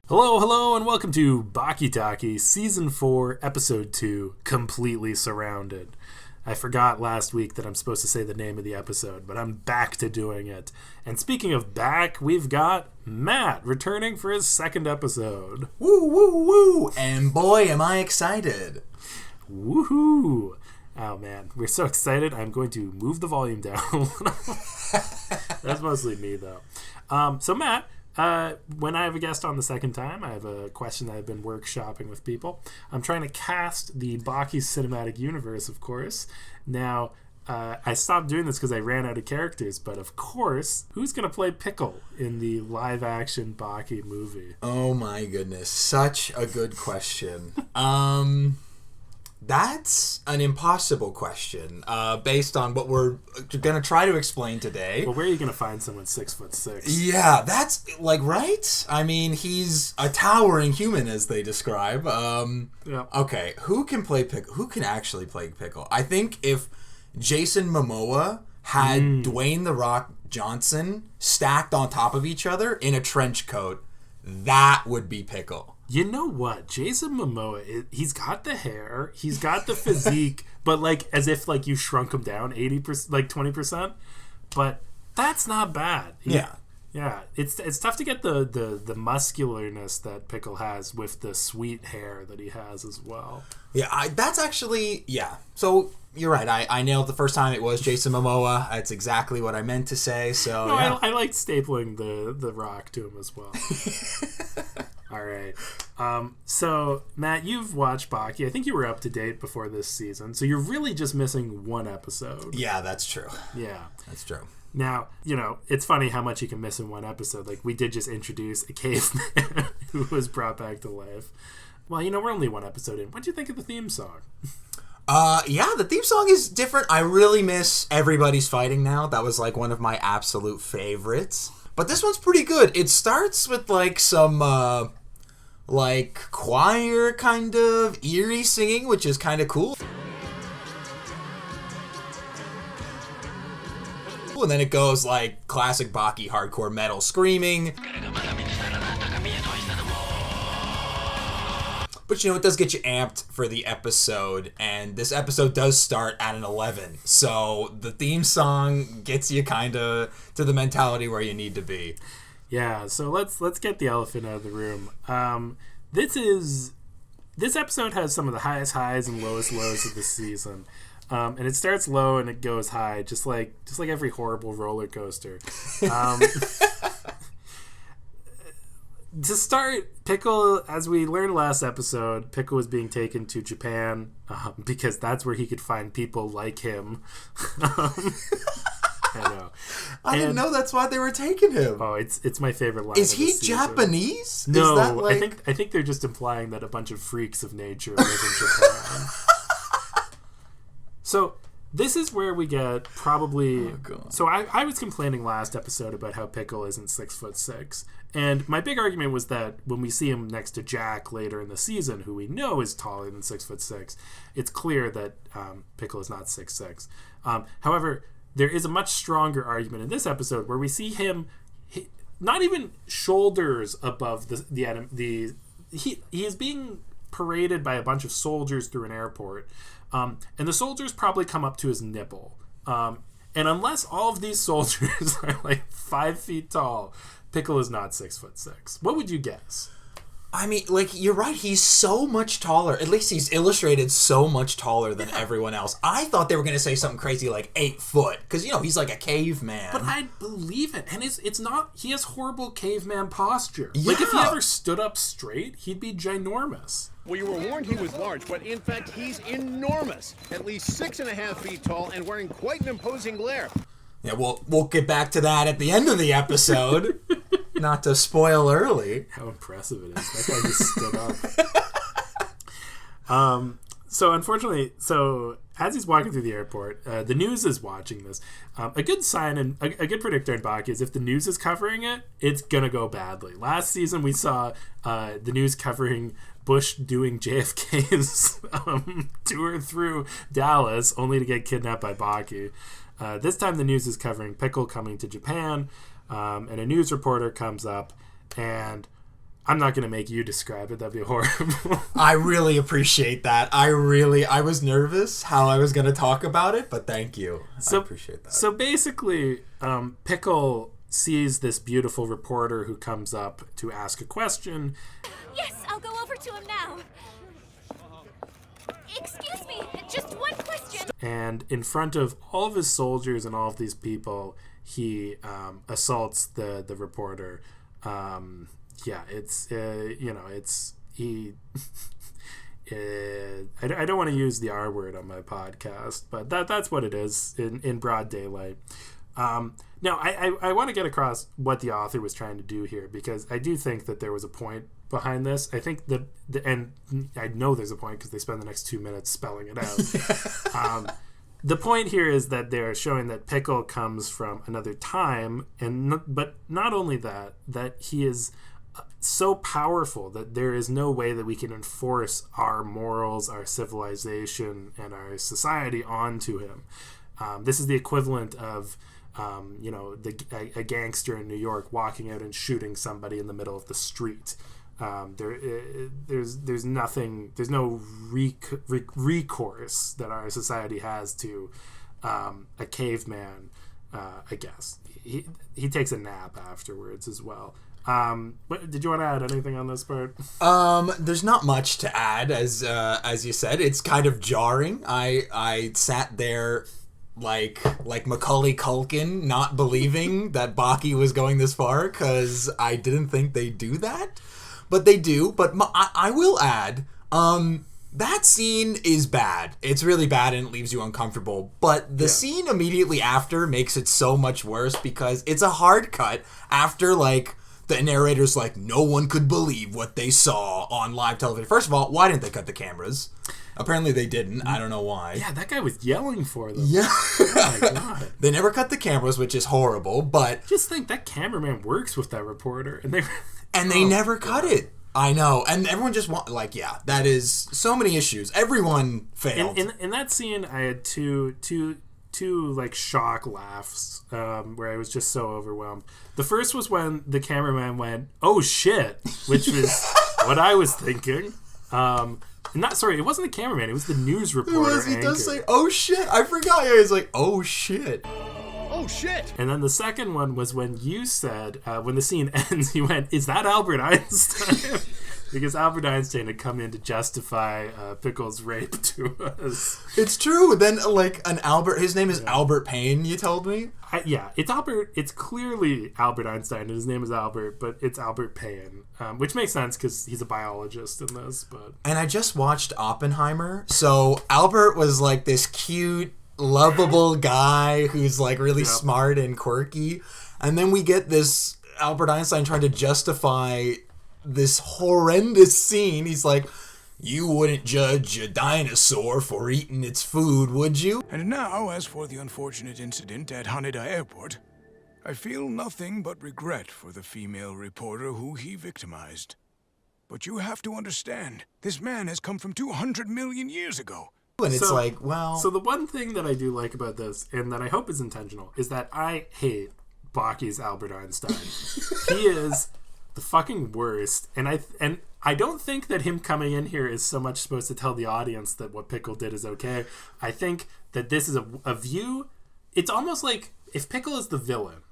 Hello, hello, and welcome to Baki Taki, Season 4, Episode 2, Completely Surrounded. I forgot last week that I'm supposed to say the name of the episode, but I'm back to doing it. And speaking of back, we've got Matt returning for his second episode. Woo, woo, woo! And boy, am I excited. Woohoo! Oh man, we're so excited, I'm going to move the volume down a little. That's mostly me, though. So Matt, when I have a guest on the second time, I have a question that I've been workshopping with people. I'm trying to cast the Baki cinematic universe, of course. Now, I stopped doing this because I ran out of characters, but of course, who's going to play Pickle in the live-action Baki movie? Oh my goodness, such a good question. That's an impossible question, based on what we're going to try to explain today. Well, where are you going to find someone 6'6"? Yeah, that's, right? I mean, he's a towering human, as they describe. Yep. Okay, who can play Pickle? Who can actually play Pickle? I think if Jason Momoa had Dwayne "The Rock" Johnson stacked on top of each other in a trench coat, that would be Pickle. You know what? Jason Momoa, he's got the hair, he's got the physique, but as if you shrunk him down 80%, 20%. But that's not bad. Yeah. Yeah. It's tough to get the muscularness that Pickle has with the sweet hair that he has as well. Yeah, that's actually, yeah. So, you're right. I nailed the first time. It was Jason Momoa. That's exactly what I meant to say. So, no, yeah. I liked stapling the rock to him as well. All right. So, Matt, you've watched Baki. I think you were up to date before this season. So you're really just missing one episode. Yeah, that's true. Yeah. That's true. Now, it's funny how much you can miss in one episode. We did just introduce a caveman who was brought back to life. Well, we're only one episode in. What do you think of the theme song? Yeah, the theme song is different. I really miss Everybody's Fighting Now. That was one of my absolute favorites. But this one's pretty good. It starts with some choir kind of eerie singing, which is kind of cool. And then it goes classic Baki hardcore metal screaming. But it does get you amped for the episode, and this episode does start at an 11. So the theme song gets you kind of to the mentality where you need to be. Yeah, so let's get the elephant out of the room. This episode has some of the highest highs and lowest lows of the season. And it starts low and it goes high, just like every horrible roller coaster. To start, Pickle, as we learned last episode, Pickle was being taken to Japan because that's where he could find people like him. I know. I didn't know that's why they were taking him. Oh, it's my favorite line. Is he Japanese? No, Is that I think they're just implying that a bunch of freaks of nature live in Japan. So this is where we get probably. Oh, God. So I was complaining last episode about how Pickle isn't 6'6", and my big argument was that when we see him next to Jack later in the season, who we know is taller than 6'6", it's clear that Pickle is not 6'6". However, there is a much stronger argument in this episode where we see him not even shoulders above he is being paraded by a bunch of soldiers through an airport. And the soldiers probably come up to his nipple. And unless all of these soldiers are 5 feet tall, Pickle is not 6'6". What would you guess? I mean, you're right. He's so much taller. At least he's illustrated so much taller than everyone else. I thought they were going to say something crazy 8 foot. Because, he's like a caveman. But I believe it. And it's not... He has horrible caveman posture. Yeah. If he ever stood up straight, he'd be ginormous. Well, you were warned he was large, but in fact, he's enormous. At least 6.5 feet tall and wearing quite an imposing glare. Yeah, we'll get back to that at the end of the episode. Not to spoil early. How impressive it is. That guy just stood up. So unfortunately, as he's walking through the airport, the news is watching this. A good sign and a good predictor in Baki is if the news is covering it, it's going to go badly. Last season, we saw the news covering Bush doing JFK's tour through Dallas, only to get kidnapped by Baki. This time the news is covering Pickle coming to Japan, and a news reporter comes up, and I'm not going to make you describe it. That'd be horrible. I really appreciate that. I was nervous how I was going to talk about it, but thank you. I appreciate that. So basically, Pickle sees this beautiful reporter who comes up to ask a question. Yes, I'll go over to him now. Excuse me, just one question. And in front of all of his soldiers and all of these people, he assaults the reporter. It's he. I don't want to use the R word on my podcast, but that's what it is in broad daylight. Now, I want to get across what the author was trying to do here, because I do think that there was a point behind this. I think that, and I know there's a point because they spend the next 2 minutes spelling it out. The point here is that they're showing that Pickle comes from another time, but not only that he is so powerful that there is no way that we can enforce our morals, our civilization, and our society onto him. This is the equivalent of a gangster in New York walking out and shooting somebody in the middle of the street. There's no recourse that our society has to a caveman. I guess he takes a nap afterwards as well. Did you want to add anything on this part? There's not much to add, as you said. It's kind of jarring. I sat there like Macaulay Culkin, not believing that Baki was going this far, because I didn't think they'd do that. But they do. But I will add, that scene is bad. It's really bad and it leaves you uncomfortable. But the scene immediately after makes it so much worse, because it's a hard cut after, like, the narrator's like, no one could believe what they saw on live television. First of all, why didn't they cut the cameras? Apparently they didn't. I don't know why. Yeah, that guy was yelling for them. Yeah. Oh my God. They never cut the cameras, which is horrible, but... Just think, that cameraman works with that reporter, and they never cut it. I know. And everyone just that is so many issues. Everyone failed. In that scene, I had two like shock laughs where I was just so overwhelmed. The first was when the cameraman went, "Oh shit," which was what I was thinking. It wasn't the cameraman, it was the news reporter. He does say, "Oh shit." I forgot. Yeah, he's like, "Oh shit." Oh shit. And then the second one was when you said, when the scene ends, you went, "Is that Albert Einstein?" Because Albert Einstein had come in to justify Pickle's rape to us. It's true. Then, his name is Albert Payne, you told me? It's Albert. It's clearly Albert Einstein, and his name is Albert, but it's Albert Payne, which makes sense because he's a biologist in this. And I just watched Oppenheimer, so Albert was like this cute, lovable guy who's like really smart and quirky, and then we get this Albert Einstein trying to justify this horrendous scene. He's like, "You wouldn't judge a dinosaur for eating its food, would you?" And now, as for the unfortunate incident at Haneda Airport, I feel nothing but regret for the female reporter who he victimized. But you have to understand, this man has come from 200 million years ago. And it's So the one thing that I do like about this, and that I hope is intentional, is that I hate Baki's Albert Einstein. He is the fucking worst, and I don't think that him coming in here is so much supposed to tell the audience that what Pickle did is okay. I think that this is a view. It's almost like if Pickle is the villain,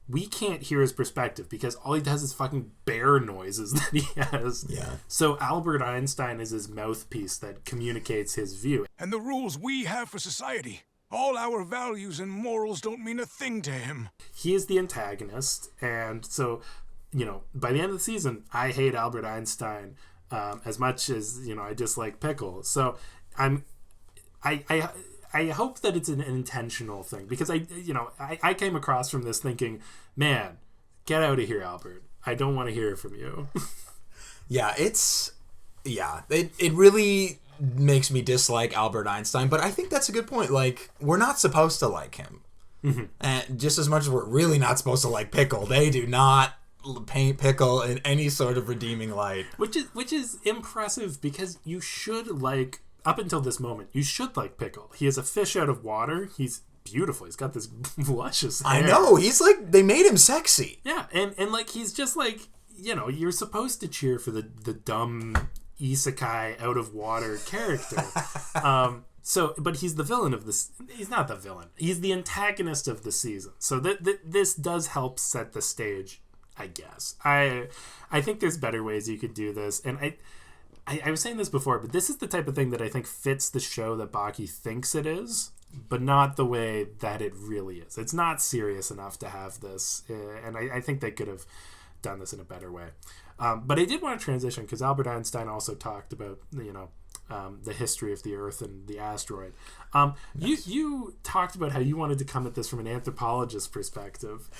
we can't hear his perspective because all he does is fucking bear noises that he has. Yeah. So Albert Einstein is his mouthpiece that communicates his view. And the rules we have for society, all our values and morals don't mean a thing to him. He is the antagonist, and so, by the end of the season, I hate Albert Einstein as much as, I dislike Pickle. So I hope that it's an intentional thing, because I came across from this thinking, man, get out of here, Albert. I don't want to hear from you. It really makes me dislike Albert Einstein, but I think that's a good point. Like, we're not supposed to like him. Mm-hmm. And just as much as we're really not supposed to like Pickle, they do not paint Pickle in any sort of redeeming light. Which is impressive, because you should like, up until this moment, you should like Pickle. He is a fish out of water. He's beautiful. He's got this luscious hair. I know. He's like, they made him sexy. Yeah, and like, he's just like, you're supposed to cheer for the dumb isekai out of water character. But he's the villain of this. He's not the villain. He's the antagonist of the season. So this does help set the stage, I guess. I think there's better ways you could do this. And I was saying this before, but this is the type of thing that I think fits the show that Baki thinks it is, but not the way that it really is. It's not serious enough to have this. And I think they could have done this in a better way. But I did want to transition because Albert Einstein also talked about, the history of the Earth and the asteroid. Yes. You talked about how you wanted to come at this from an anthropologist perspective.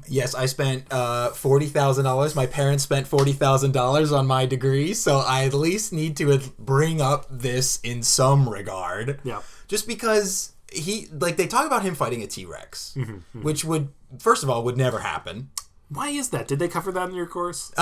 Yes, I spent $40,000. My parents spent $40,000 on my degree, so I at least need to bring up this in some regard. Yeah. Just because they talk about him fighting a T-Rex, which would, first of all, would never happen. Why is that? Did they cover that in your course?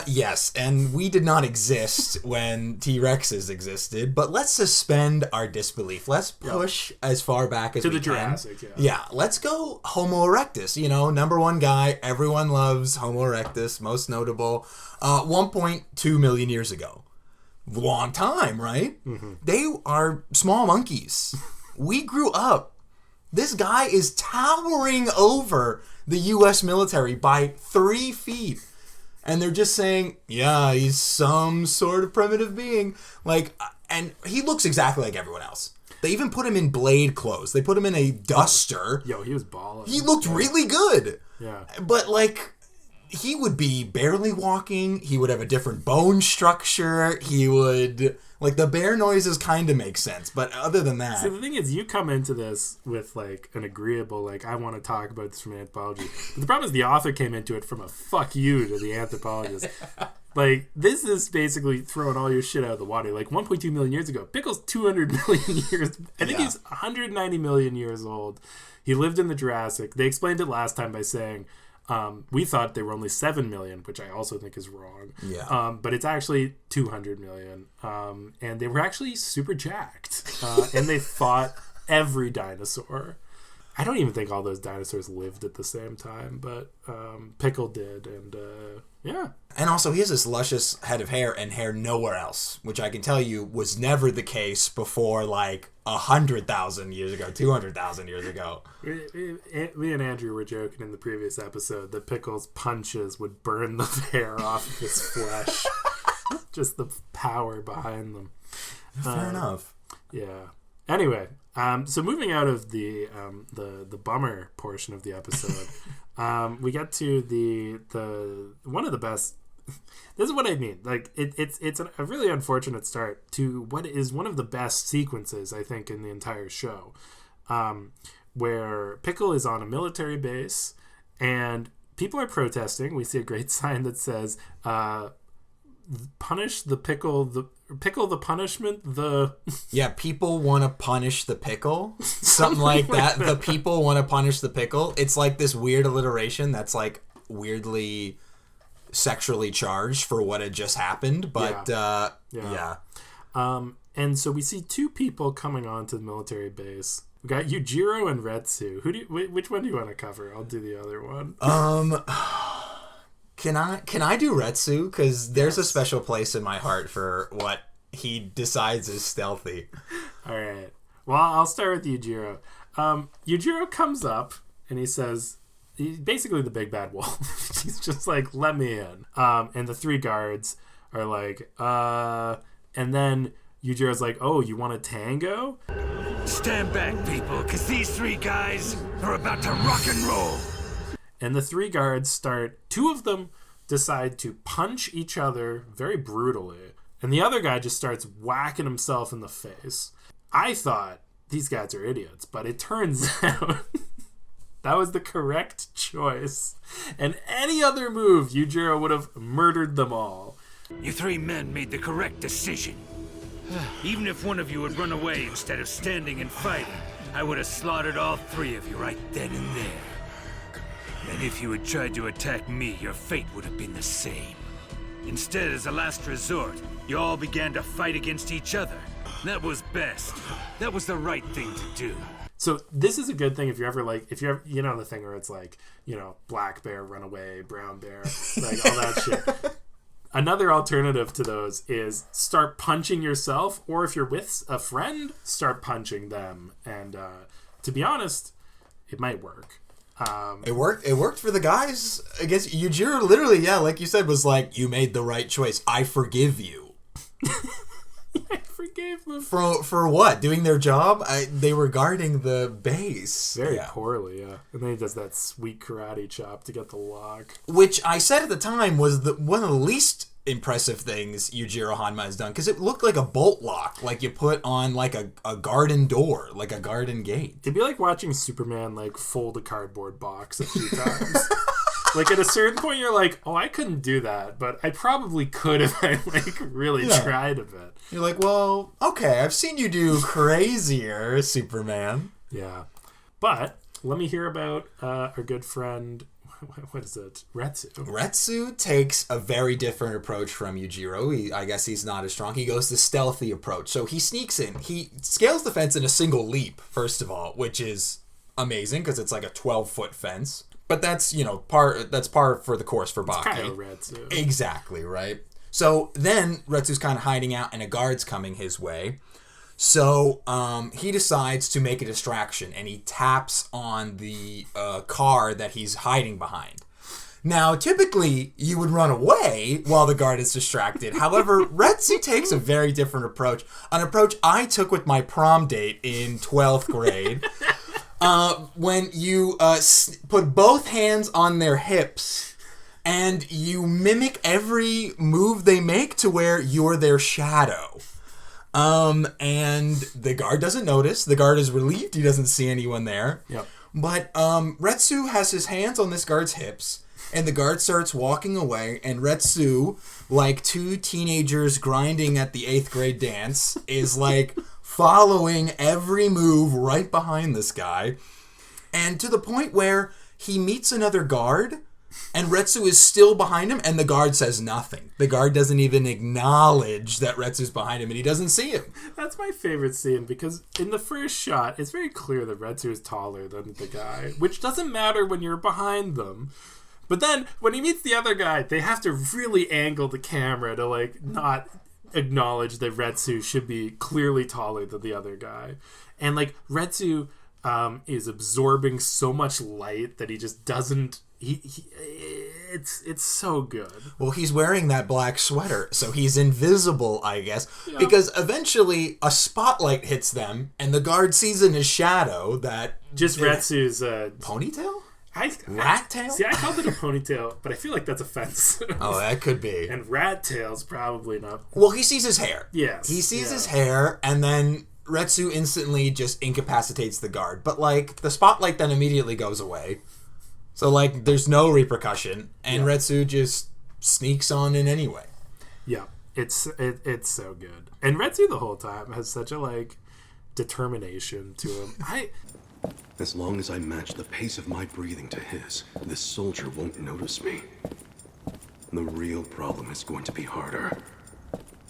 Yes, and we did not exist when T-Rexes existed, but let's suspend our disbelief. Let's push as far back as we can. To the Jurassic, yeah, let's go Homo erectus, number one guy, everyone loves Homo erectus, most notable, 1.2 million years ago. Long time, right? Mm-hmm. They are small monkeys. We grew up. This guy is towering over the U.S. military by 3 feet. And they're just saying, yeah, he's some sort of primitive being. And he looks exactly like everyone else. They even put him in Blade clothes. They put him in a duster. Yo, he was balling. He looked really good. Yeah. But, he would be barely walking. He would have a different bone structure. He would... the bear noises kind of make sense, but other than that... So the thing is, you come into this with, an agreeable, I want to talk about this from anthropology. But the problem is the author came into it from a fuck you to the anthropologist. This is basically throwing all your shit out of the water. 1.2 million years ago. Pickle's 200 million years... I think he's 190 million years old. He lived in the Jurassic. They explained it last time by saying... we thought they were only 7 million, which I also think is wrong. Yeah. But it's actually 200 million. And they were actually super jacked. And they fought every dinosaur. I don't even think all those dinosaurs lived at the same time, but Pickle did. And yeah. And also, he has this luscious head of hair and hair nowhere else, which I can tell you was never the case before 100,000 years ago, 200,000 years ago. Me and Andrew were joking in the previous episode that Pickle's punches would burn the hair off of his flesh. Just the power behind them. Fair enough. Yeah. Anyway, so moving out of the bummer portion of the episode, we get to the one of the best. This is what I mean. It's a really unfortunate start to what is one of the best sequences, I think, in the entire show, where Pickle is on a military base and people are protesting. We see a great sign that says, "Punish the pickle, the punishment, the..." Yeah, people want to punish the pickle. Something like that. The people want to punish the pickle. It's this weird alliteration that's weirdly sexually charged for what had just happened, but yeah. And so we see two people coming onto the military base. We got Yujiro and Retsu. Which one do you want to cover? I'll do the other one. Can I do Retsu? Because there's a special place in my heart for what he decides is stealthy. All right. Well, I'll start with Yujiro. Yujiro comes up and he says, he's basically the big bad wolf. He's just let me in. And the 3 guards are and then Yujiro's oh, you want a tango? Stand back, people, because these 3 guys are about to rock and roll. And the 3 guards start, 2 of them decide to punch each other very brutally. And the other guy just starts whacking himself in the face. I thought, these guys are idiots, but it turns out that was the correct choice. And any other move, Yujiro would have murdered them all. You 3 men made the correct decision. Even if one of you had run away instead of standing and fighting, I would have slaughtered all 3 of you right then and there. And if you had tried to attack me, your fate would have been the same. Instead, as a last resort, you all began to fight against each other. That was best. That was the right thing to do. So this is a good thing if you're ever like, if you're ever, you know, the thing where it's like, you know, black bear, run away, brown bear, like all that shit. Another alternative to those is start punching yourself, or if you're with a friend, start punching them. And to be honest, it might work. It worked for the guys against Yujiro. Literally, yeah, like you said, was like, you made the right choice. I forgive you. I forgave them. For what? Doing their job? They were guarding the base. Very poorly, yeah. And then he does that sweet karate chop to get the lock. Which I said at the time was one of the least impressive things Yujiro Hanma has done, because it looked like a bolt lock, like you put on like a garden door, like a garden gate. It'd be like watching Superman like fold a cardboard box a few times. Like at a certain point you're like, oh, I couldn't do that, but I probably could if I like really tried a bit. You're like, well, okay, I've seen you do crazier, Superman. Yeah. But let me hear about our good friend, what is it? Retsu. Retsu takes a very different approach from Yujiro. I guess he's not as strong. He goes the stealthy approach. So he sneaks in. He scales the fence in a single leap, first of all, which is amazing because it's like a 12-foot fence. But that's, you know, par for the course for Baki. Kind of Retsu. Exactly, right? So then Retsu's kind of hiding out and a guard's coming his way. So he decides to make a distraction and he taps on the car that he's hiding behind. Now, typically, you would run away while the guard is distracted. However, Retsu takes a very different approach. An approach I took with my prom date in 12th grade. When you put both hands on their hips and you mimic every move they make to where you're their shadow. And the guard doesn't notice. The guard is relieved. He doesn't see anyone there. Yep. But Retsu has his hands on this guard's hips, and the guard starts walking away, and Retsu, like two teenagers grinding at the 8th grade dance, is like following every move right behind this guy. And to the point where he meets another guard, and Retsu is still behind him, and the guard says nothing. The guard doesn't even acknowledge that Retsu's behind him, and he doesn't see him. That's my favorite scene, because in the first shot, it's very clear that Retsu is taller than the guy, which doesn't matter when you're behind them. But then, when he meets the other guy, they have to really angle the camera to, like, not acknowledge that Retsu should be clearly taller than the other guy. And, like, Retsu is absorbing so much light that he just doesn't... It's so good. Well, he's wearing that black sweater, so he's invisible, I guess. Yeah. Because eventually a spotlight hits them, and the guard sees in his shadow that... Just Retsu's... ponytail? Rat tail? See, I called it a ponytail, but I feel like that's offensive. Oh, that could be. And rat tail's probably not. Well, he sees his hair. Yes. He sees his hair, and then Retsu instantly just incapacitates the guard. But, like, the spotlight then immediately goes away. So, like, there's no repercussion, and Retsu just sneaks on in anyway. Yeah, it's so good. And Retsu the whole time has such a, like, determination to him. As long as I match the pace of my breathing to his, this soldier won't notice me. The real problem is going to be harder.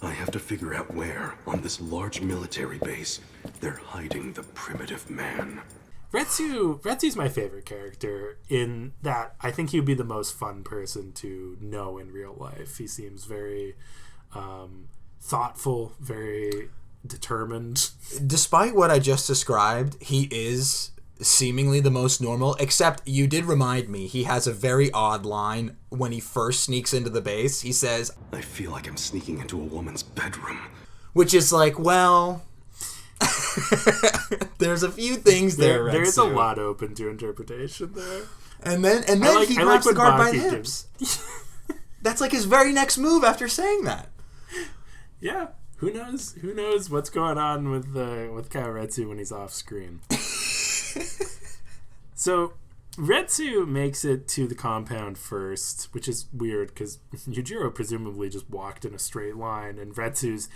I have to figure out where, on this large military base, they're hiding the primitive man. Retsu's my favorite character in that I think he'd be the most fun person to know in real life. He seems very thoughtful, very determined. Despite what I just described, he is seemingly the most normal, except you did remind me he has a very odd line when he first sneaks into the base. He says, I feel like I'm sneaking into a woman's bedroom. Which is like, well... there's a few things there. There's a lot open to interpretation there. And then he grabs the guard by the hips. That's like his very next move after saying that. Yeah. Who knows what's going on with Kaoretsu when he's off screen. So Retsu makes it to the compound first, which is weird because Yujiro presumably just walked in a straight line and Retsu's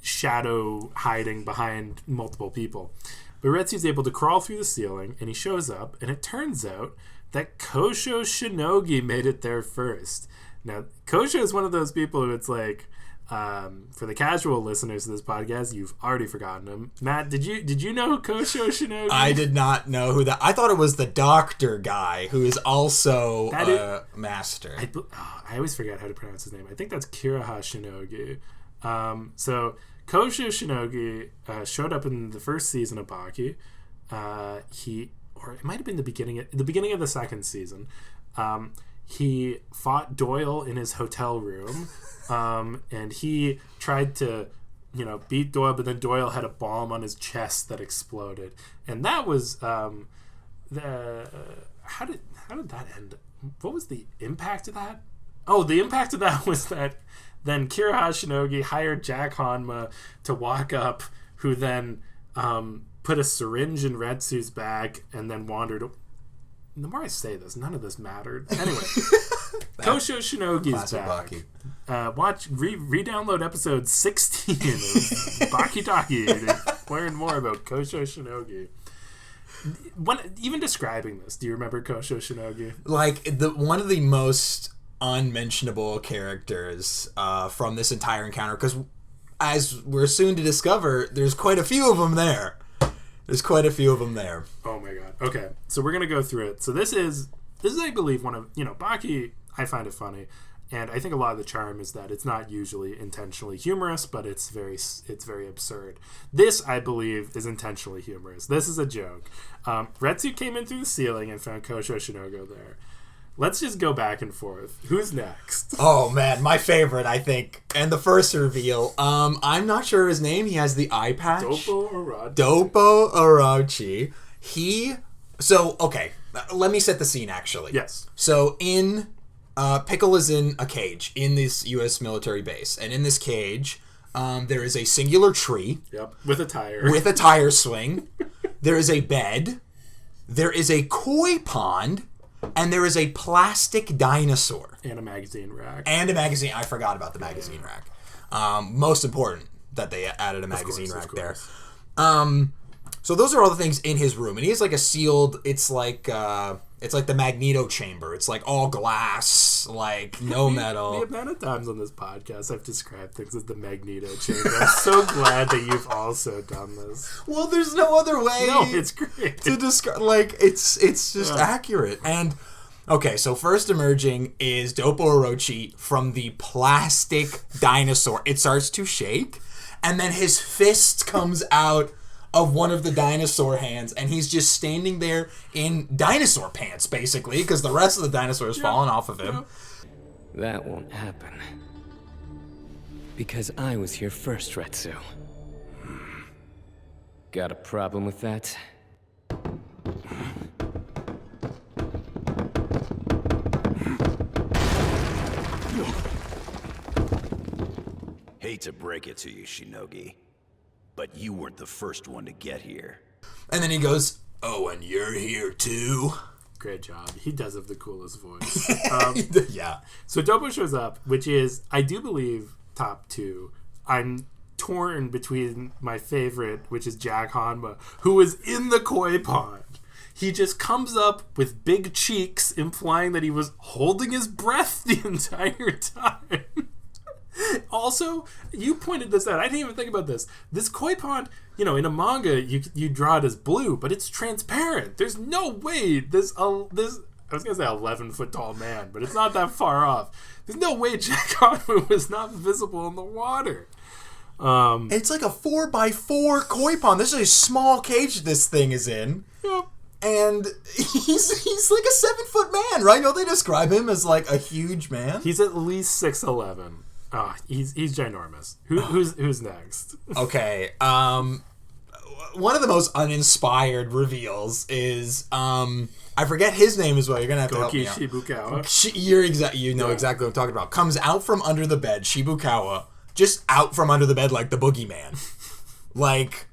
shadow hiding behind multiple people. But Retsu's able to crawl through the ceiling and he shows up, and it turns out that Kosho Shinogi made it there first. Now, Kosho is one of those people who it's like, For the casual listeners of this podcast, you've already forgotten him. Matt, did you know Kosho Shinogi? I did not know who that. I thought it was the doctor guy who is also a master. I always forget how to pronounce his name. I think that's Kiraha Shinogi. So Kosho Shinogi showed up in the first season of Baki. Or it might have been the beginning of the second season. He fought Doyle in his hotel room, and he tried to, beat Doyle, but then Doyle had a bomb on his chest that exploded, and that was how did that end? What was the impact of that? Oh, the impact of that was that then Kiraha Shinogi hired Jack Hanma to walk up, who then put a syringe in Retsu's back and then wandered. The more I say this, none of this mattered. Anyway, Kosho Shinogi's back. Re-download episode 16 of Baki Taki to learn more about Kosho Shinogi. Even describing this, do you remember Kosho Shinogi? Like, one of the most unmentionable characters from this entire encounter, because as we're soon to discover, there's quite a few of them there. Oh my god. Okay, so we're gonna go through it. So this is I believe one of Baki. I find it funny, and I think a lot of the charm is that it's not usually intentionally humorous, but it's very absurd. This, I believe, is intentionally humorous. This is a joke. Retsu came in through the ceiling and found Kosho Shinogo there. Let's just go back and forth. Who's next? Oh man, my favorite, I think, and the first reveal. I'm not sure his name. He has the eye patch. Dopo Orochi. Okay, let me set the scene. Actually, yes. So Pickle is in a cage in this U.S. military base, and in this cage, there is a singular tree. Yep, with a tire swing. There is a bed. There is a koi pond. And there is a plastic dinosaur. And a magazine rack. I forgot about the magazine rack. Most important that they added a magazine rack there. So those are all the things in his room. And he has like a sealed, it's like the Magneto chamber. It's like all glass, like no metal. The amount of times on this podcast I've described things as the Magneto chamber. I'm so glad that you've also done this. Well, there's no other way. No, it's great. To describe, like, it's just accurate. And, okay, so first emerging is Dopo Orochi from the plastic dinosaur. It starts to shake, and then his fist comes out of one of the dinosaur hands, and he's just standing there in dinosaur pants, basically, because the rest of the dinosaur is falling off of him. That won't happen. Because I was here first, Retsu. Got a problem with that? Hate to break it to you, Shinogi, but you weren't the first one to get here. And then he goes, "Oh, and you're here too?" Great job. He does have the coolest voice. Yeah. So Dopo shows up, which is, I do believe, top 2. I'm torn between my favorite, which is Jack Hanma, who is in the koi pond. He just comes up with big cheeks, implying that he was holding his breath the entire time. Also, you pointed this out. I didn't even think about this. This koi pond, in a manga, you draw it as blue, but it's transparent. There's no way this I was gonna say 11-foot tall man, but it's not that far off. There's no way Jack Hanma was not visible in the water. It's like a 4x4 koi pond. This is a small cage this thing is in. Yep. And he's like a 7-foot man, right? Don't they describe him as like a huge man? He's at least 6'11". He's ginormous. Who's next? Okay. One of the most uninspired reveals is I forget his name as well. You're gonna have to help me out. Shibukawa. You know exactly what I'm talking about. Comes out from under the bed, Shibukawa, just out from under the bed like the boogeyman. Like,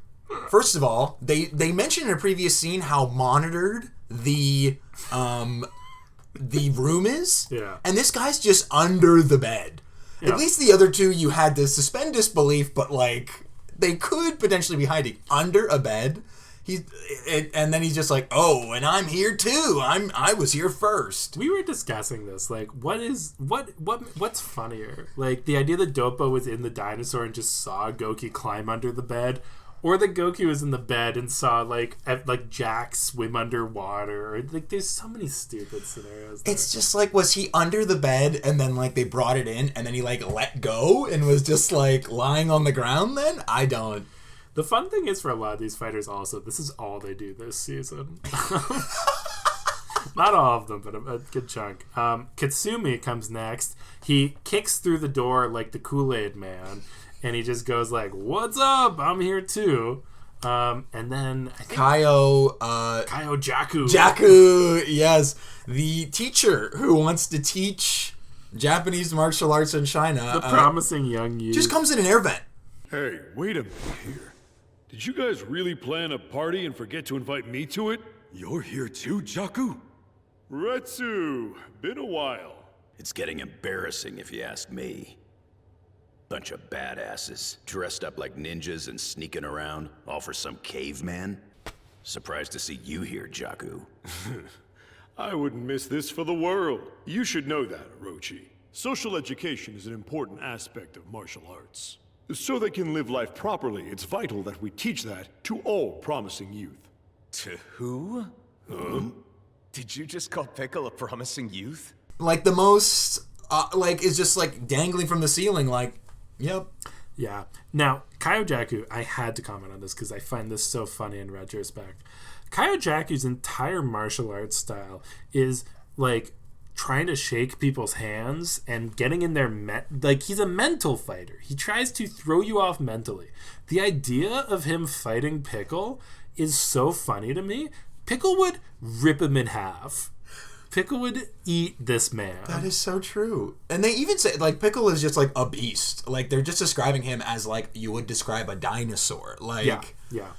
first of all, they mentioned in a previous scene how monitored the room is. Yeah. And this guy's just under the bed. Yeah. At least the other two, you had to suspend disbelief, but like they could potentially be hiding under a bed. And then he's just like, oh, and I'm here too. I was here first. We were discussing this. Like, what's funnier? Like, the idea that Dopo was in the dinosaur and just saw Goki climb under the bed, or that Goki was in the bed and saw like Jack swim underwater. Or, like, there's so many stupid scenarios there. It's just like, was he under the bed and then like they brought it in and then he like let go and was just like lying on the ground then? I don't. The fun thing is, for a lot of these fighters also, this is all they do this season. Not all of them, but a good chunk. Katsumi comes next. He kicks through the door like the Kool-Aid Man, and he just goes like, what's up? I'm here too. And then I think Kaio Jaku. Jaku, yes. The teacher who wants to teach Japanese martial arts in China. The promising young youth. Just comes in an air vent. Hey, wait a minute here. Did you guys really plan a party and forget to invite me to it? You're here too, Jaku? Retsu, been a while. It's getting embarrassing if you ask me. Bunch of badasses, dressed up like ninjas and sneaking around, all for some caveman. Surprised to see you here, Jaku. I wouldn't miss this for the world. You should know that, Orochi. Social education is an important aspect of martial arts. So they can live life properly, it's vital that we teach that to all promising youth. To who? Did you just call Pickle a promising youth? Like the most, is just like dangling from the ceiling, like, yep. Yeah. Now, Kaio Jaku, I had to comment on this because I find this so funny in retrospect. Kaio Jaku's entire martial arts style is like trying to shake people's hands and getting in their like, he's a mental fighter. He tries to throw you off mentally. The idea of him fighting Pickle is so funny to me. Pickle would rip him in half. Pickle would eat this man. That is so true. And they even say, like, Pickle is just like a beast. Like, they're just describing him as like you would describe a dinosaur. Like, yeah.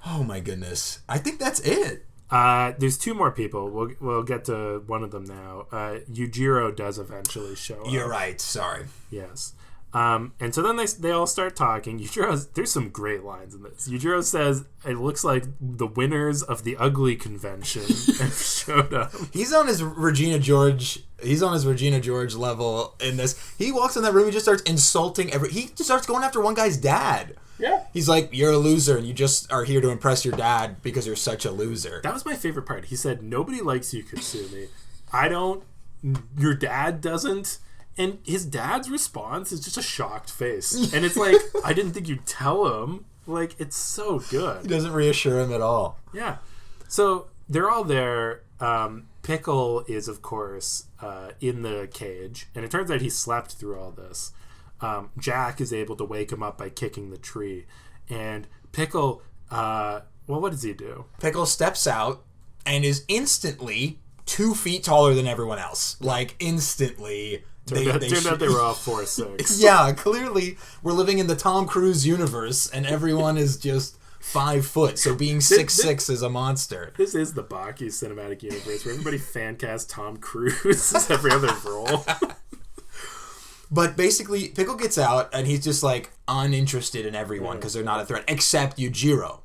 Oh my goodness. I think that's it. There's two more people. We'll get to one of them now. Yujiro does eventually show up. You're right. Sorry. Yes. And so then they all start talking. There's some great lines in this. Yujiro says, it looks like the winners of the ugly convention have showed up. He's on his Regina George level in this. He walks in that room, he just starts insulting he just starts going after one guy's dad. Yeah. He's like, you're a loser and you just are here to impress your dad because you're such a loser. That was my favorite part. He said, nobody likes you, Katsumi. I don't. Your dad doesn't. And his dad's response is just a shocked face. And it's like, I didn't think you'd tell him. Like, it's so good. He doesn't reassure him at all. Yeah. So they're all there. Pickle is, of course, in the cage. And it turns out he slept through all this. Jack is able to wake him up by kicking the tree. And Pickle, what does he do? Pickle steps out and is instantly 2 feet taller than everyone else. Like, instantly. Turned out they were all 4'6". Yeah, clearly we're living in the Tom Cruise universe and everyone is just 5 foot. So being 6'6" is a monster. This is the Baki cinematic universe where everybody fan casts Tom Cruise as every other role. But basically, Pickle gets out and he's just like uninterested in everyone because they're not a threat except Yujiro.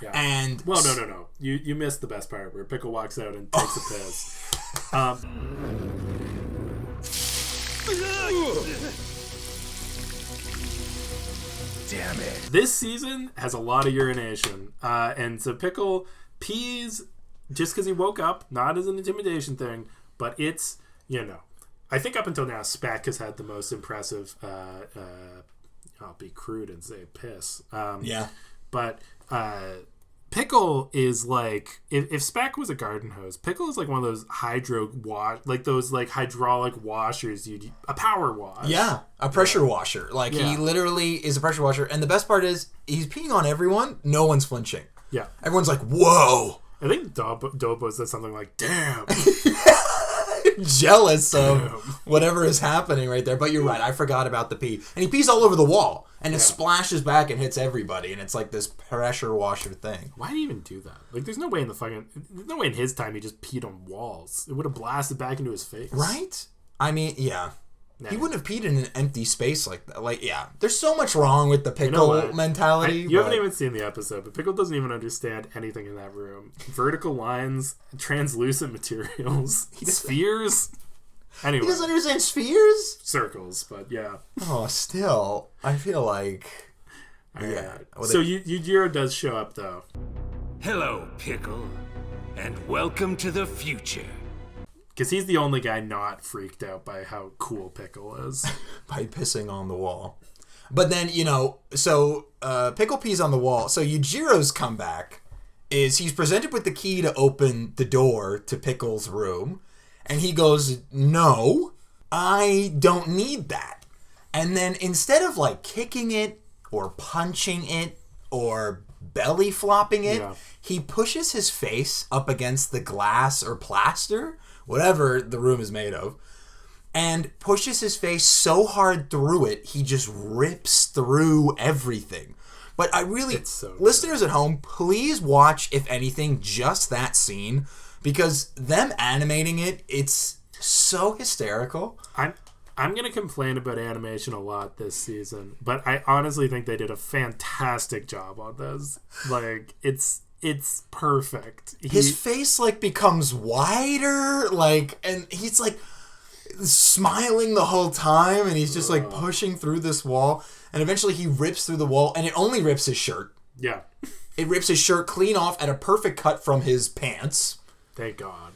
Yeah. And no. You missed the best part where Pickle walks out and takes a piss. Damn it. This season has a lot of urination. And so Pickle pees just because he woke up, not as an intimidation thing, but it's, I think up until now, Speck has had the most impressive, I'll be crude and say piss. Yeah. But Pickle is like, if Speck was a garden hose, Pickle is like one of those hydraulic washers, a power wash. Yeah, a pressure washer. Like, he literally is a pressure washer. And the best part is, he's peeing on everyone, no one's flinching. Yeah. Everyone's like, whoa. I think Dopo said something like, damn. Jealous of whatever is happening right there. But you're right, I forgot about the pee. And he pees all over the wall. And it splashes back and hits everybody. And it's like this pressure washer thing. Why did he even do that? Like, there's no way in his time he just peed on walls. It would have blasted back into his face. Right? I mean, yeah. He wouldn't have peed in an empty space like that. Like, yeah, there's so much wrong with the Pickle mentality. You haven't even seen the episode, but Pickle doesn't even understand anything in that room. Vertical lines, translucent materials, spheres. Anyway. He doesn't understand spheres? Circles, but yeah. Oh, still. I feel like... Yeah. So Yujiro does show up, though. Hello, Pickle, and welcome to the future. Because he's the only guy not freaked out by how cool Pickle is. By pissing on the wall. But then, so Pickle pees on the wall. So Yujiro's comeback is he's presented with the key to open the door to Pickle's room. And he goes, no, I don't need that. And then instead of like kicking it or punching it or belly flopping it, he pushes his face up against the glass or plaster, whatever the room is made of, and pushes his face so hard through it, he just rips through everything. But I really, listeners at home, please watch, if anything, just that scene, because them animating it, it's so hysterical. I'm going to complain about animation a lot this season, but I honestly think they did a fantastic job on this. Like, it's perfect. His face, like, becomes wider, like, and he's, like, smiling the whole time, and he's just, like, pushing through this wall, and eventually he rips through the wall, and it only rips his shirt. Yeah. It rips his shirt clean off at a perfect cut from his pants. Thank God.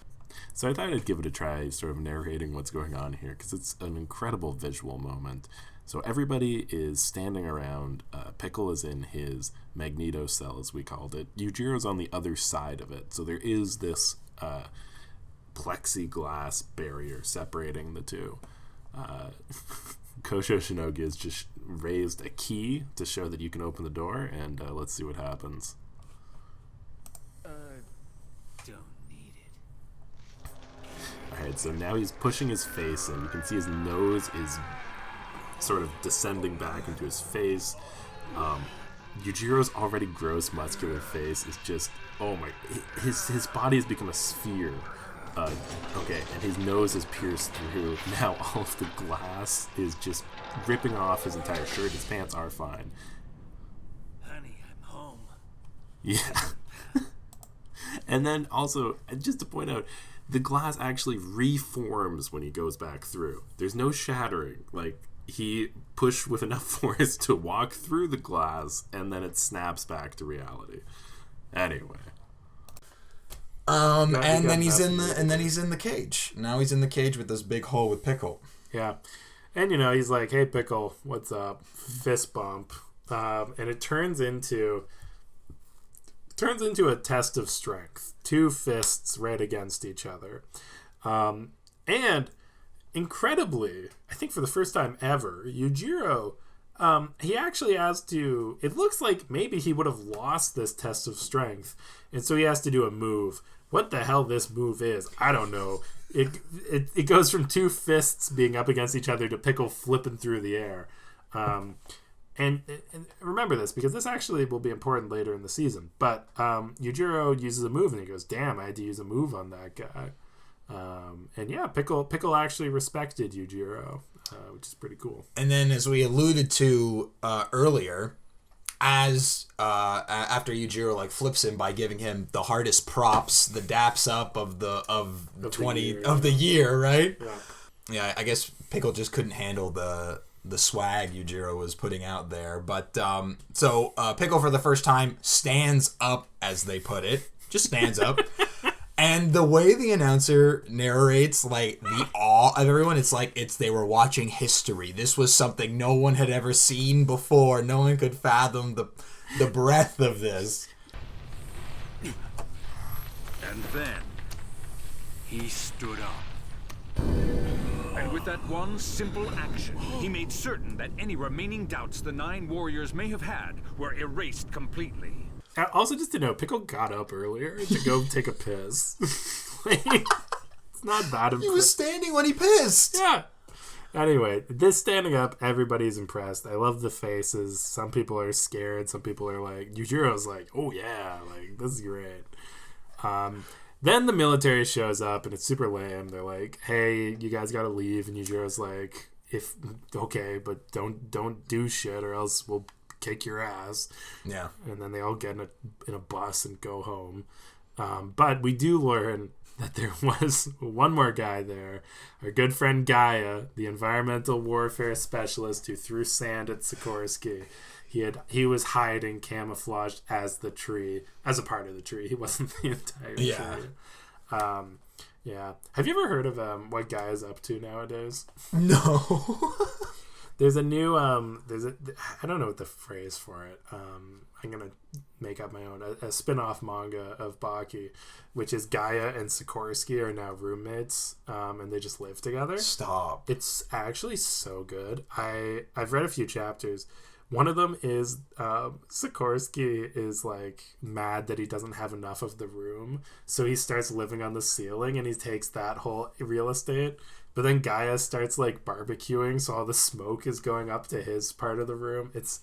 So I thought I'd give it a try, sort of narrating what's going on here, because it's an incredible visual moment. So everybody is standing around. Pickle is in his Magneto cell, as we called it. Yujiro's on the other side of it. So there is this plexiglass barrier separating the two. Kosho Shinogi has just raised a key to show that you can open the door, and let's see what happens. Alright, so now he's pushing his face in. You can see his nose is sort of descending back into his face. Yujiro's already gross muscular face is just, oh my, his body has become a sphere. Okay, and his nose is pierced through. Now all of the glass is just ripping off his entire shirt. His pants are fine. Honey, I'm home. Yeah. And then also, just to point out, the glass actually reforms when he goes back through. There's no shattering. Like, he pushed with enough force to walk through the glass, and then it snaps back to reality. Anyway. And then he's in the cage. Now he's in the cage with this big hole with Pickle. Yeah. And he's like, "Hey Pickle, what's up?" Fist bump. And it turns into a test of strength. Two fists right against each other. And incredibly, I think for the first time ever, Yujiro, he actually has to, it looks like maybe he would have lost this test of strength. And so he has to do a move. What the hell this move is, I don't know. It goes from two fists being up against each other to Pickle flipping through the air. And remember this, because this actually will be important later in the season. But Yujiro uses a move, and he goes, "Damn, I had to use a move on that guy." And yeah, Pickle actually respected Yujiro, which is pretty cool. And then, as we alluded to earlier, after Yujiro like flips him by giving him the hardest props, the daps up of the year, right? Yeah, I guess Pickle just couldn't handle the swag Yujiro was putting out there. But so Pickle for the first time stands up, as they put it, just stands up. And the way the announcer narrates, like, the awe of everyone, it's like they were watching history. This was something no one had ever seen before. No one could fathom the breadth of this. And then he stood up. And with that one simple action, he made certain that any remaining doubts the 9 warriors may have had were erased completely. Also, just to know, Pickle got up earlier to go take a piss. It's not that impressive. He was standing when he pissed. Yeah. Anyway, this standing up, everybody's impressed. I love the faces. Some people are scared. Some people are like, Yujiro's like, "Oh yeah, like, this is great." Then the military shows up, and it's super lame. They're like, "Hey, you guys gotta leave." And Yujiro's like, if okay, but don't do shit or else we'll kick your ass. Yeah. And then they all get in a bus and go home. But we do learn that there was one more guy there, our good friend Gaia, the environmental warfare specialist who threw sand at Sikorsky. He was hiding, camouflaged as the tree, as a part of the tree. He wasn't the entire tree. Yeah. Have you ever heard of what Gaia's up to nowadays? No. There's a new I don't know what the phrase for it. I'm gonna make up my own a spin-off manga of Baki, which is Gaia and Sikorsky are now roommates, and they just live together. Stop. It's actually so good. I've read a few chapters. One of them is Sikorsky is like mad that he doesn't have enough of the room, so he starts living on the ceiling and he takes that whole real estate. But then Gaia starts like barbecuing, so all the smoke is going up to his part of the room. It's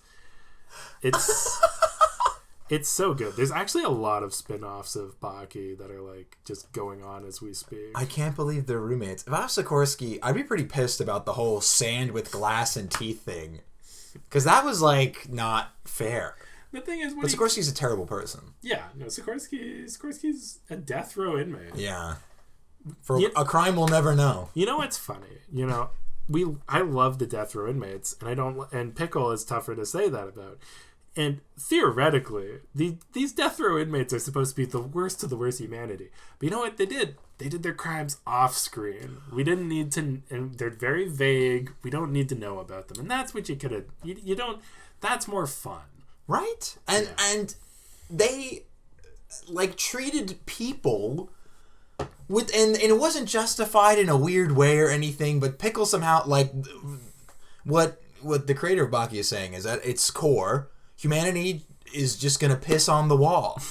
it's so good. There's actually a lot of spin-offs of Baki that are like just going on as we speak. I can't believe they're roommates. If I was Sikorsky, I'd be pretty pissed about the whole sand with glass and teeth thing. Because that was like not fair. The thing is, but Sikorsky's a terrible person. Yeah, no, Sikorsky's a death row inmate. Yeah. For a crime we'll never know. You know what's funny? You know, I love the death row inmates, and Pickle is tougher to say that about. And theoretically, these death row inmates are supposed to be the worst of the worst humanity. But you know what they did? They did their crimes off screen. We didn't need to, and they're very vague. We don't need to know about them. And that's what you could have, you don't, that's more fun. Right? And they like treated people with, and it wasn't justified in a weird way or anything, but Pickle somehow, like, what the creator of Baki is saying is that its core, humanity is just going to piss on the wall.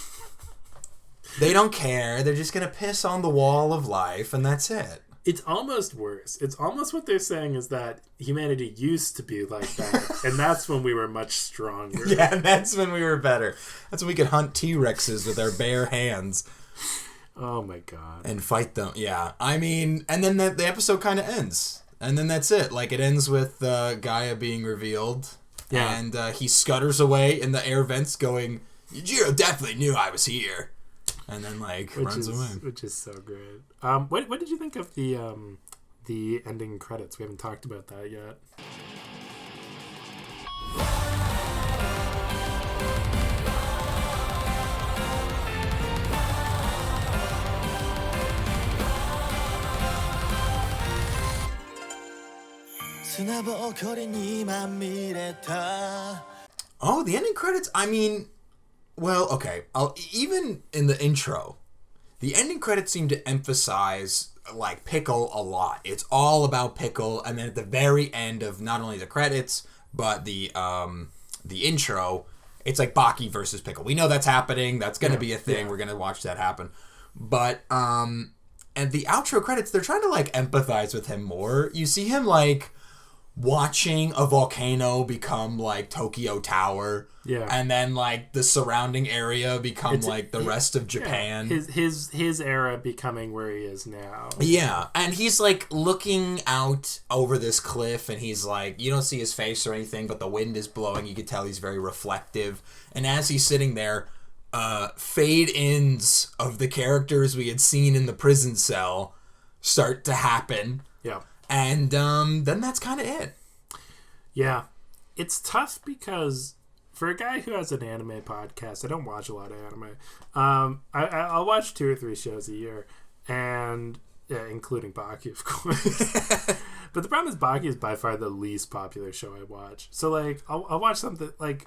They don't care. They're just going to piss on the wall of life, and that's it. It's almost worse. It's almost what they're saying is that humanity used to be like that, and that's when we were much stronger. Yeah, that's when we were better. That's when we could hunt T-Rexes with our bare hands. Oh my god. And fight them. Yeah. I mean, and then the episode kind of ends. And then that's it. Like, it ends with Gaia being revealed. Yeah. And he scutters away in the air vents going, Yujiro definitely knew I was here. And then, like, runs away. Which is so great. What did you think of the ending credits? We haven't talked about that yet. Oh, the ending credits? I mean, well, okay. Even in the intro, the ending credits seem to emphasize, like, Pickle a lot. It's all about Pickle, and then at the very end of not only the credits, but the intro, it's like Baki versus Pickle. We know that's happening. That's going to be a thing. Yeah. We're going to watch that happen. But, and the outro credits, they're trying to, like, empathize with him more. You see him, like, watching a volcano become like Tokyo Tower, and then like the surrounding area become the rest of Japan. Yeah. His era becoming where he is now. Yeah, and he's like looking out over this cliff, and he's like, you don't see his face or anything, but the wind is blowing. You can tell he's very reflective. And as he's sitting there, fade-ins of the characters we had seen in the prison cell start to happen. Yeah. And then that's kind of it. Yeah. It's tough because for a guy who has an anime podcast, I don't watch a lot of anime. I'll watch 2 or 3 shows a year, and including Baki, of course. But the problem is Baki is by far the least popular show I watch. So, like, I'll watch something like...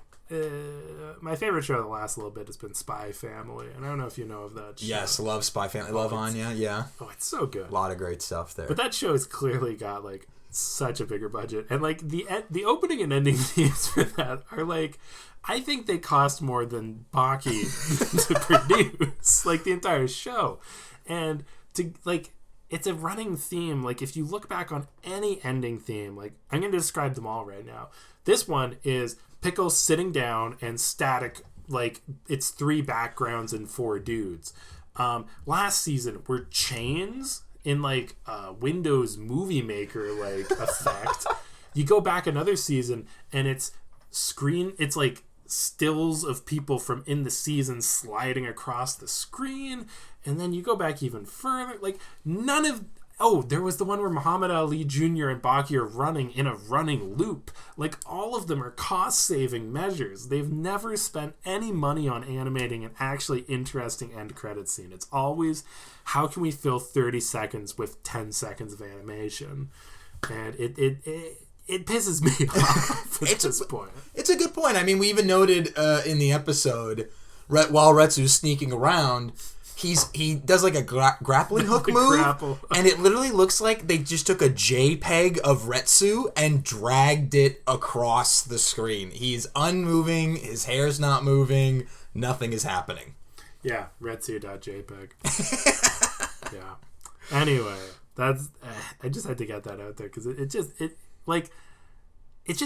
my favorite show the last little bit has been Spy Family, and I don't know if you know of that show. Yes, love Spy Family. Love Anya, yeah. Oh, it's so good. A lot of great stuff there. But that show has clearly got like such a bigger budget, and like the opening and ending themes for that are like, I think they cost more than Baki to produce, like the entire show, and to like. It's a running theme. Like, if you look back on any ending theme, like, I'm going to describe them all right now. This one is Pickle sitting down and static, like, it's 3 backgrounds and 4 dudes. Last season were chains in, like, Windows Movie Maker, like, effect. you go back another season and it's like stills of people from in the season sliding across the screen, and then you go back even further, like there was the one where Muhammad Ali Jr. and Baki are running in a running loop. Like, all of them are cost-saving measures. They've never spent any money on animating an actually interesting end credit scene. It's always, how can we fill 30 seconds with 10 seconds of animation? And it pisses me off at this point. It's a good point. I mean, we even noted in the episode, while Retsu's sneaking around, he does like a grappling hook move, and it literally looks like they just took a JPEG of Retsu and dragged it across the screen. He's unmoving, his hair's not moving, nothing is happening. Yeah, Retsu.jpg. Yeah. Anyway, that's I just had to get that out there because it just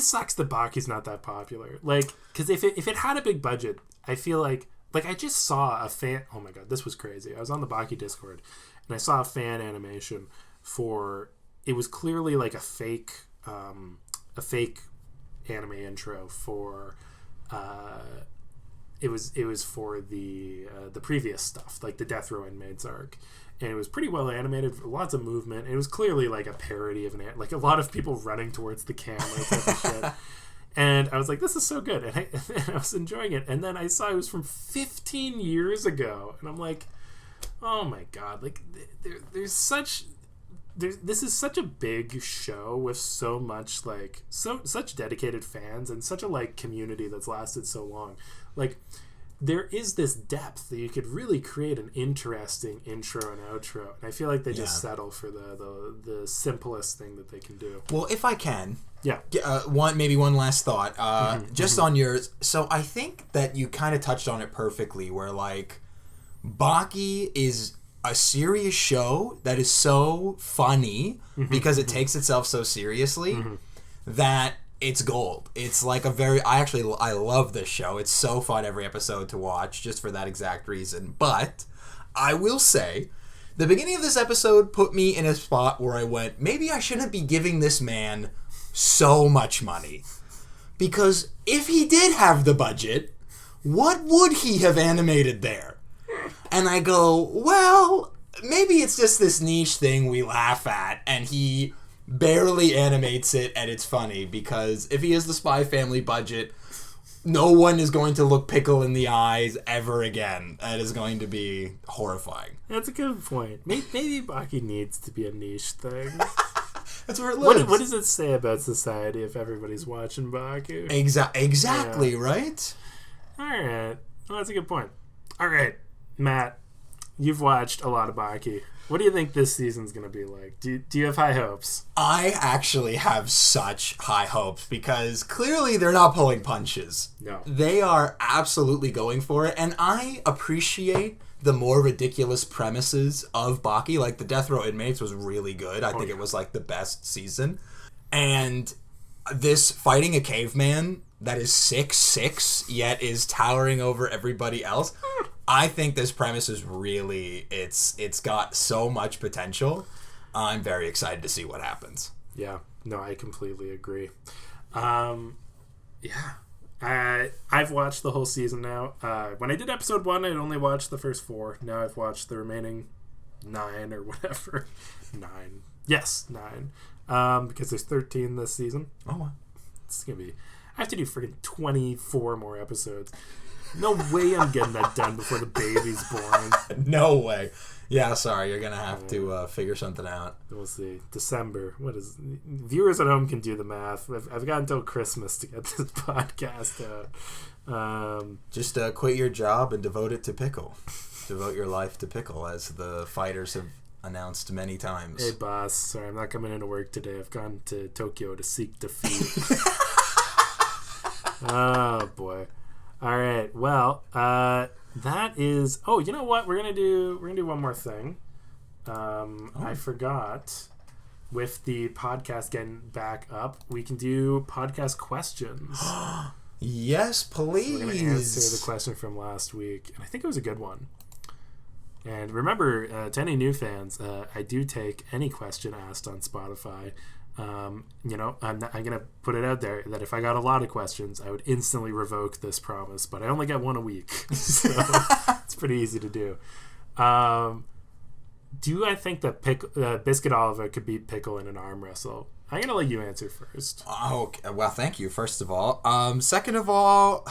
sucks that Baki's not that popular. Like, because if it had a big budget, I feel like I just saw a fan. Oh my god, this was crazy. I was on the Baki Discord and I saw a fan animation for. It was clearly like a fake anime intro for. It was for the previous stuff, like the Death Row Inmates arc, and it was pretty well animated, lots of movement. It was clearly like a parody of like a lot of people running towards the camera type of shit. And I was like, this is so good. And I was enjoying it. And then I saw it was from 15 years ago. And I'm like, oh my God. Like, this is such a big show with so much, like, such dedicated fans and such a, like, community that's lasted so long. Like, there is this depth that you could really create an interesting intro and outro. And I feel like they just settle for the simplest thing that they can do. Well, if I can... Yeah. One last thought. On yours. So I think that you kind of touched on it perfectly, where like Baki is a serious show that is so funny because it takes itself so seriously that it's gold. It's like I love this show. It's so fun every episode to watch just for that exact reason. But I will say, the beginning of this episode put me in a spot where I went, maybe I shouldn't be giving this man so much money, because if he did have the budget, what would he have animated there? And I go, well, maybe it's just this niche thing we laugh at and he barely animates it and it's funny, because if he has the Spy Family budget, no one is going to look Pickle in the eyes ever again. That is going to be horrifying. That's a good point. Maybe Baki needs to be a niche thing. That's where it lives. What does it say about society if everybody's watching Baki? Exactly, right? All right. Well, that's a good point. All right, Matt, you've watched a lot of Baki. What do you think this season's going to be like? Do you have high hopes? I actually have such high hopes, because clearly they're not pulling punches. No. They are absolutely going for it, and I appreciate the more ridiculous premises of Baki. Like, the Death Row Inmates was really good. I think it was, like, the best season. And this fighting a caveman that is 6'6", yet is towering over everybody else, I think this premise is really, it's got so much potential. I'm very excited to see what happens. Yeah. No, I completely agree. Yeah. I've watched the whole season now. When I did episode 1, I'd only watched the first 4. Now I've watched the remaining 9 or whatever. 9. Yes, 9. Because there's 13 this season. Oh, wow. It's going to be... I have to do freaking 24 more episodes. No way I'm getting that done before the baby's born. No way. Yeah, sorry. You're going to have to figure something out. We'll see. December. What is... Viewers at home can do the math. I've got until Christmas to get this podcast out. Just quit your job and devote it to Pickle. Devote your life to Pickle, as the fighters have announced many times. Hey, boss. Sorry, I'm not coming into work today. I've gone to Tokyo to seek defeat. Oh, boy. All right. Well, that is... Oh, you know what? We're gonna do one more thing. I forgot. With the podcast getting back up, we can do podcast questions. Yes, please. So we're gonna answer the question from last week, and I think it was a good one. And remember, to any new fans, I do take any question asked on Spotify. You know, I'm gonna put it out there that if I got a lot of questions, I would instantly revoke this promise. But I only get one a week, so it's pretty easy to do. Do I think that Biscuit Oliver could beat Pickle in an arm wrestle? I'm gonna let you answer first. Okay. Well, thank you. First of all, second of all,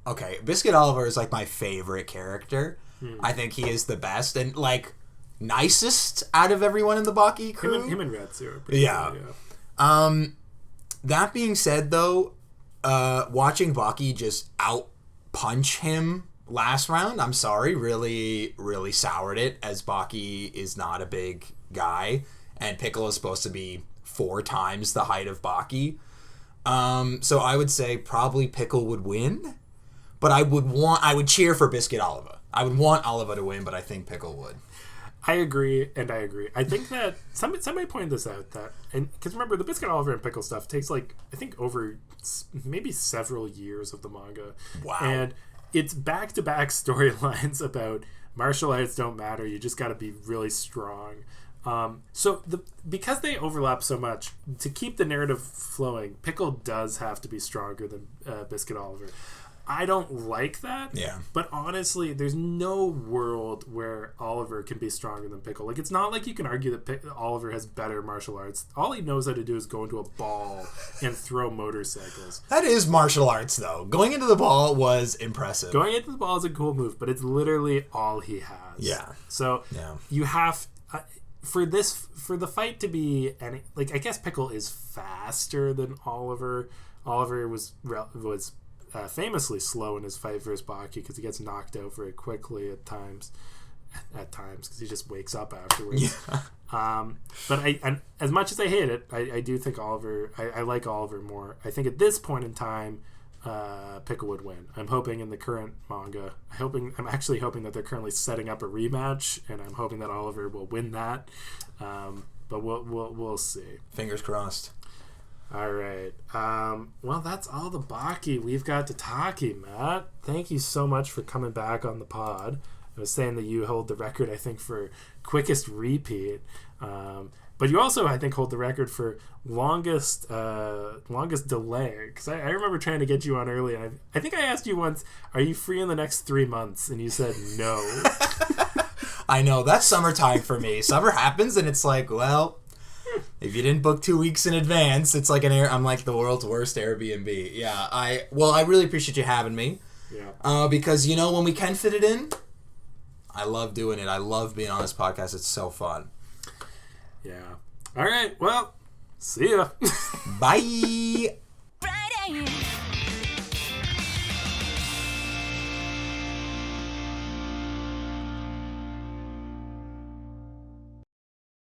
okay, Biscuit Oliver is like my favorite character. I think he is the best and like nicest out of everyone in the Baki crew. Him and Retsu are pretty good, yeah. That being said, though, watching Baki just out punch him last round, I'm sorry, really, really soured it, as Baki is not a big guy, and Piccolo is supposed to be 4 times the height of Baki. So I would say probably Pickle would win, but I would cheer for Biscuit Oliva. I would want Oliva to win, but I think Pickle would. I agree. I think that somebody pointed this out, that, and because remember, the Biscuit Oliver and Pickle stuff takes like, I think, over maybe several years of the manga. Wow. And it's back-to-back storylines about martial arts don't matter, you just got to be really strong. So because they overlap so much, to keep the narrative flowing, Pickle does have to be stronger than Biscuit Oliver. I don't like that. Yeah. But honestly, there's no world where Oliver can be stronger than Pickle. Like, it's not like you can argue that Oliver has better martial arts. All he knows how to do is go into a ball and throw motorcycles. That is martial arts, though. Going into the ball was impressive. Going into the ball is a cool move, but it's literally all he has. Yeah. So you have for the fight to be any, like, I guess Pickle is faster than Oliver. Oliver was famously slow in his fight versus Baki because he gets knocked out very quickly at times because he just wakes up afterwards. But I as much as I hate it, I do think Oliver, I like Oliver more. I think at this point in time, Pickle would win. I'm hoping in the current manga, I'm actually hoping that they're currently setting up a rematch, and I'm hoping that Oliver will win that. But we'll see. Fingers crossed. All right. Well, that's all the Baki we've got to talkie, Matt. Thank you so much for coming back on the pod. I was saying that you hold the record, I think, for quickest repeat. But you also, I think, hold the record for longest delay. Because I remember trying to get you on early. And I think I asked you once, are you free in the next 3 months? And you said no. I know. That's summertime for me. Summer happens and it's like, well, if you didn't book 2 weeks in advance, it's like I'm like the world's worst Airbnb. Yeah, I really appreciate you having me. Yeah. Because, you know, when we can fit it in, I love doing it. I love being on this podcast. It's so fun. Yeah. All right. Well, see ya. Bye.